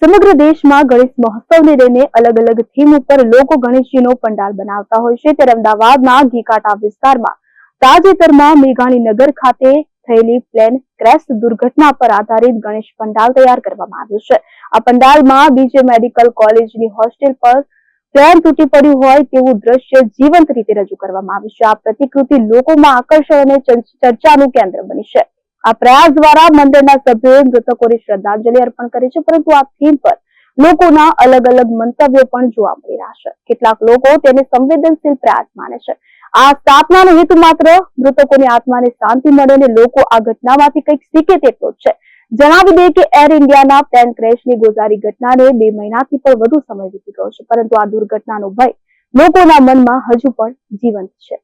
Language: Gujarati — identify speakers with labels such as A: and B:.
A: સમગ્ર દેશમાં ગણેશ મહોત્સવને લઈને અલગ અલગ થીમ ઉપર લોકો ગણેશજીનો પંડાલ બનાવતા હોય છે, ત્યારે અમદાવાદના ઘીકાટા વિસ્તારમાં તાજેતરમાં મેઘાણીનગર ખાતે થયેલી પ્લેન ક્રેશ દુર્ઘટના પર આધારિત ગણેશ પંડાલ તૈયાર કરવામાં આવ્યું છે। આ પંડાલમાં બીજે મેડિકલ કોલેજની હોસ્ટેલ પર પ્લેન તૂટી પડ્યું હોય તેવું દ્રશ્ય જીવંત રીતે રજૂ કરવામાં આવ્યું છે। આ પ્રતિકૃતિ લોકોમાં આકર્ષણ અને ચર્ચાનું કેન્દ્ર બની છે। આ પ્રયાસ દ્વારા મંદિરના સભ્યોએ મૃતકોને શ્રદ્ધાંજલિ અર્પણ કરી છે, પરંતુ આ થીમ પર લોકોના અલગ અલગ મંતવ્યો પણ જોવા મળી રહ્યા છે। કેટલાક લોકો તેને સંવેદનશીલ પ્રયાસ માને છે। આ સ્થાપનાનો હેતુ માત્ર મૃતકોની આત્માને શાંતિ મળે અને લોકો આ ઘટનામાંથી કંઈક શીખે તેટલો જ છે। જણાવી દે કે એર ઇન્ડિયાના પ્લેન ક્રેશની ગોઝારી ઘટનાને 2 મહિનાથી પણ વધુ સમય વીતી ગયો છે, પરંતુ આ દુર્ઘટનાનો ભય લોકોના મનમાં હજુ પણ જીવંત છે।